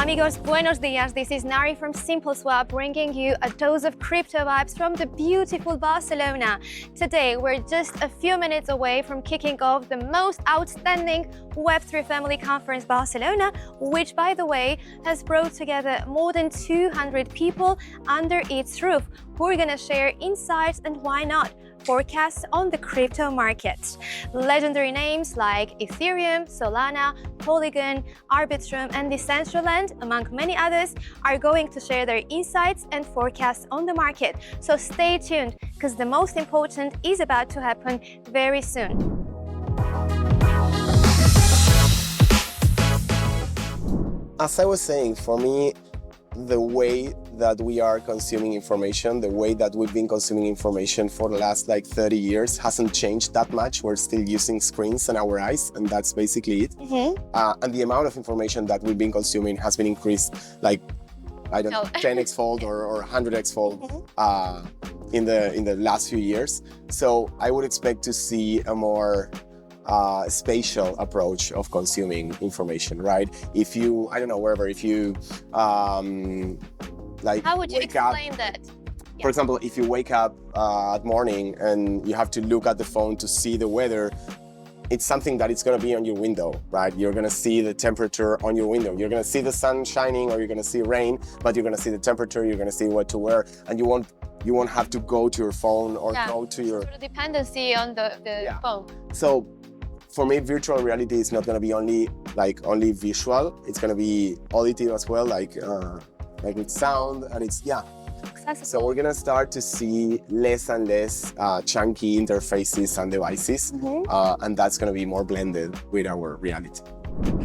amigos, buenos dias. This is Nari from SimpleSwap, bringing you a dose of crypto vibes from the beautiful Barcelona. Today, we're just a few minutes away from kicking off the most outstanding Web3 Family Conference Barcelona, which, by the way, has brought together more than 200 people under its roof who are going to share insights and, why not, forecasts on the crypto markets. Legendary names like Ethereum, Solana, Polygon, Arbitrum, and Decentraland, among many others, are going to share their insights and forecasts on the market. So stay tuned, because the most important is about to happen very soon. As I was saying, for me, the way that we are consuming information, the way that we've been consuming information for the last 30 years hasn't changed that much. We're still using screens and our eyes, and that's basically it. And the amount of information that we've been consuming has been increased 10x fold or 100x fold in the last few years. So I would expect to see a more spatial approach of consuming information, right? If you, I don't know, wherever, if you how would you explain that? For example, if you wake up at morning and you have to look at the phone to see the weather, it's something that it's going to be on your window, right? You're going to see the temperature on your window. You're going to see the sun shining, or you're going to see rain, but you're going to see the temperature, you're going to see what to wear, and you won't have to go to your phone or go to your... Sort of dependency on the phone. So for me, virtual reality is not going to be only visual. It's going to be auditive as well, like with sound, and it's So we're going to start to see less and less chunky interfaces and devices, and that's going to be more blended with our reality.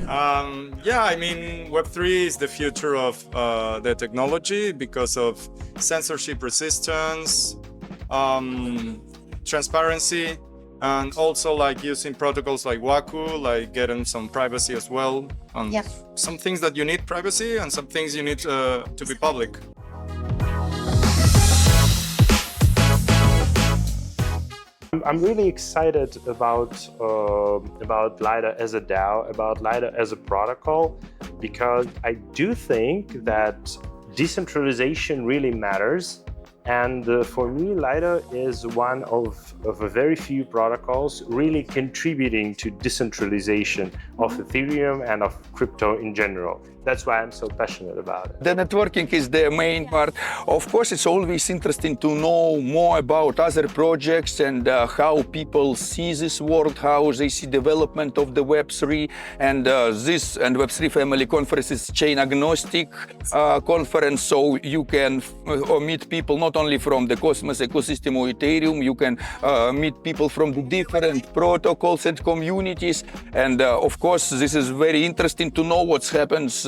I mean, Web3 is the future of the technology because of censorship resistance, transparency, and also using protocols like Waku, getting some privacy as well. Some things that you need privacy, and some things you need to be public. I'm really excited about Lido as a DAO, about Lido as a protocol, because I do think that decentralization really matters. And for me, Lido is one of a very few protocols really contributing to decentralization of Ethereum and of crypto in general. That's why I'm so passionate about it. The networking is the main part. Of course, it's always interesting to know more about other projects and how people see this world, how they see development of the Web3. And this and Web3 Family Conference is chain agnostic conference, so you can meet people not only from the Cosmos ecosystem or Ethereum, you can meet people from the different protocols and communities. And of course, this is very interesting to know what happens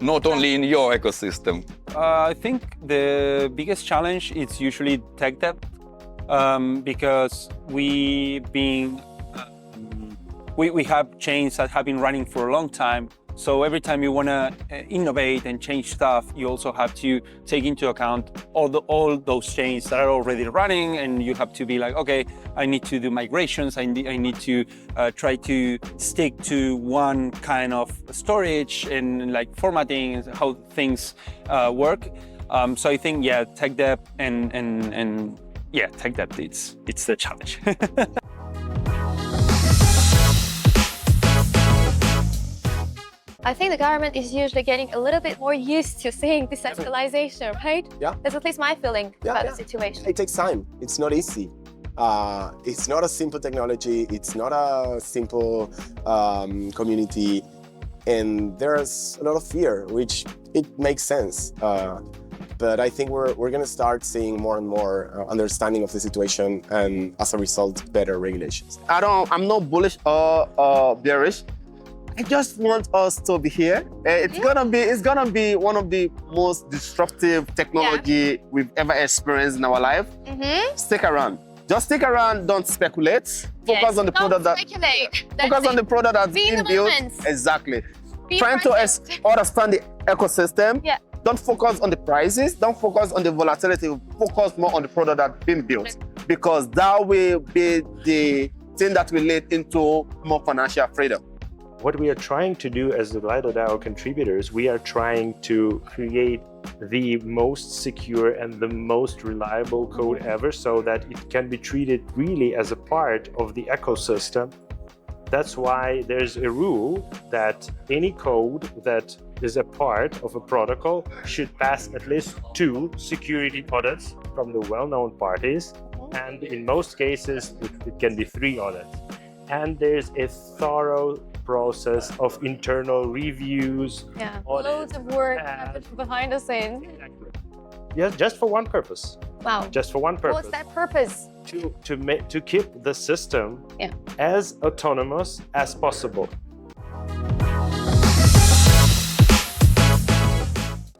not only in your ecosystem. I think the biggest challenge is usually tech debt, because we have chains that have been running for a long time. So every time you want to innovate and change stuff, you also have to take into account all those chains that are already running, and you have to be like, okay, I need to do migrations, I need to try to stick to one kind of storage and formatting and how things work. So I think tech debt and tech debt, it's the challenge. I think the government is usually getting a little bit more used to seeing decentralization, right? Yeah. That's at least my feeling about the situation. It takes time. It's not easy. It's not a simple technology. It's not a simple community. And there's a lot of fear, which it makes sense. But I think we're going to start seeing more and more understanding of the situation, and as a result, better regulations. I'm not bullish or bearish. I just want us to be here. It's gonna be one of the most disruptive technology we've ever experienced in our life. Stick around. Just stick around. Don't speculate. Focus on the product on the product that's being built. Exactly. Trying to understand the ecosystem. Don't focus on the prices. Don't focus on the volatility. Focus more on the product that's being built, because that will be the thing that will lead into more financial freedom. what we are trying to do as the Lido Dao contributors, we are trying to create the most secure and the most reliable code ever so that it can be treated really as a part of the ecosystem. That's why there's a rule that any code that is a part of a protocol should pass at least 2 security audits from the well-known parties, and in most cases it can be 3 audits. And there's a thorough process of internal reviews. Yeah, audits, loads of work and- happened behind the scenes. Yes, just for one purpose. Wow. Just for one purpose. What's that purpose? To keep the system Yeah. as autonomous as possible.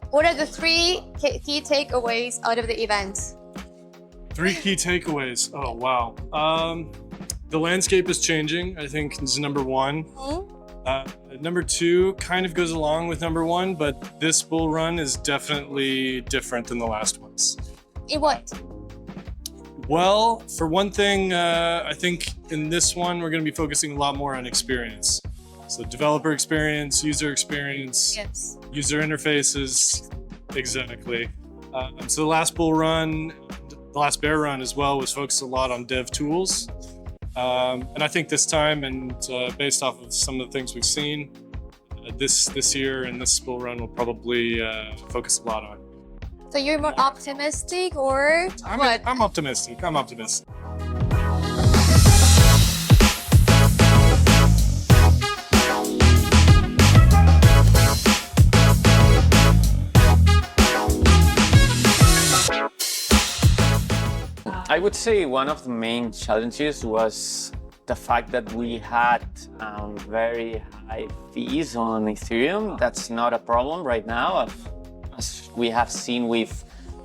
What are the 3 key takeaways out of the event? 3 key takeaways. Oh, wow. The landscape is changing, I think is number 1. Number 2 kind of goes along with number 1, but this bull run is definitely different than the last ones. In what? Well, for one thing, I think in this one, we're going to be focusing a lot more on experience. So developer experience, user experience, Yes. user interfaces, exactly. So the last bull run, the last bear run as well, was focused a lot on dev tools. And I think this time, and based off of some of the things we've seen, this year and this bull run will probably focus a lot on. So you're more optimistic or what? I'm optimistic. I'm optimistic. I would say one of the main challenges was the fact that we had very high fees on Ethereum. That's not a problem right now, as we have seen with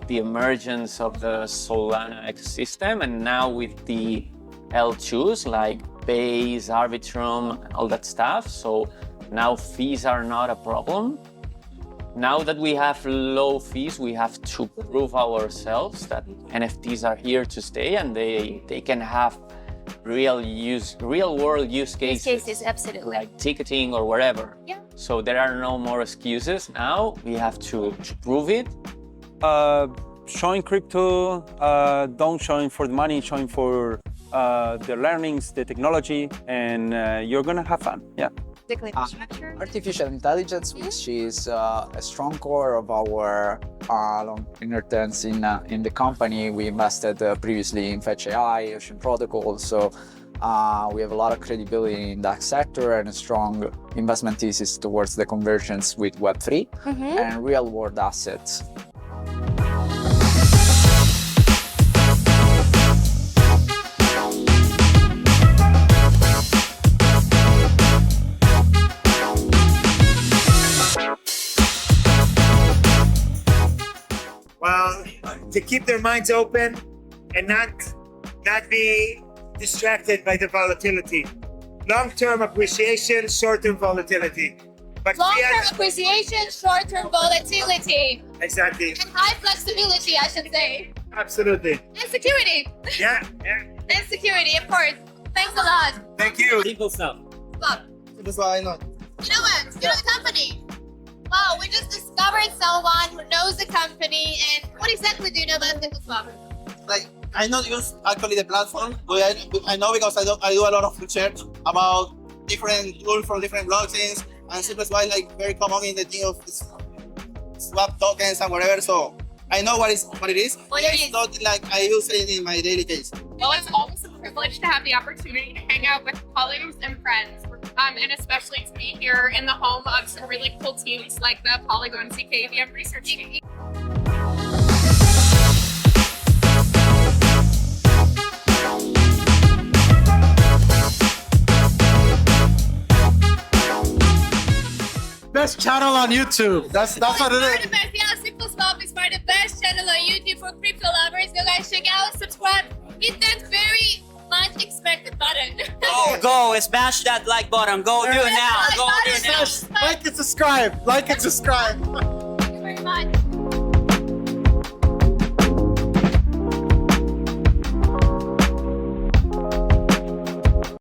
the emergence of the Solana ecosystem, and now with the L2s like Base, Arbitrum, all that stuff. So now fees are not a problem. Now that we have low fees, we have to prove ourselves that NFTs are here to stay and they can have real world use cases. Absolutely. Like ticketing or whatever. Yeah. So there are no more excuses now. We have to prove it. Showing crypto, don't showing for the money, showing for the learnings, the technology, and you're gonna have fun. Yeah. Artificial intelligence, which is a strong core of our long inner terms in the company. We invested previously in Fetch AI, Ocean Protocol, so we have a lot of credibility in that sector and a strong investment thesis towards the convergence with Web3 and real-world assets. Well, to keep their minds open and not be distracted by the volatility. Long-term appreciation, short-term volatility. But Long-term appreciation, short-term volatility. Exactly. And high flexibility, I should say. Absolutely. And security. Yeah. And security, of course. Thanks a lot. Thank you. Stop. That's why I know. You know what? You know the company. Wow, we just discovered someone who knows the company. And what exactly do you know about SimpleSwap? Like, I not use actually the platform, but I know because I do a lot of research about different tools from different blockchains, and SimpleSwap like very common in the thing of swap tokens and whatever. So I know what it is. It's not like I use it in my daily case. Well, it's always a privilege to have the opportunity to hang out with colleagues and friends, and especially to be here in the home of some really cool teams like the Polygon CKVM research team. Best channel on YouTube. That's what it is. Yeah, SimpleSwap is part of the best channel on YouTube for crypto lovers. So guys, check out, subscribe, hit that very much expected button. Go, smash that like button. Go do it now. Go do it now. Like and subscribe.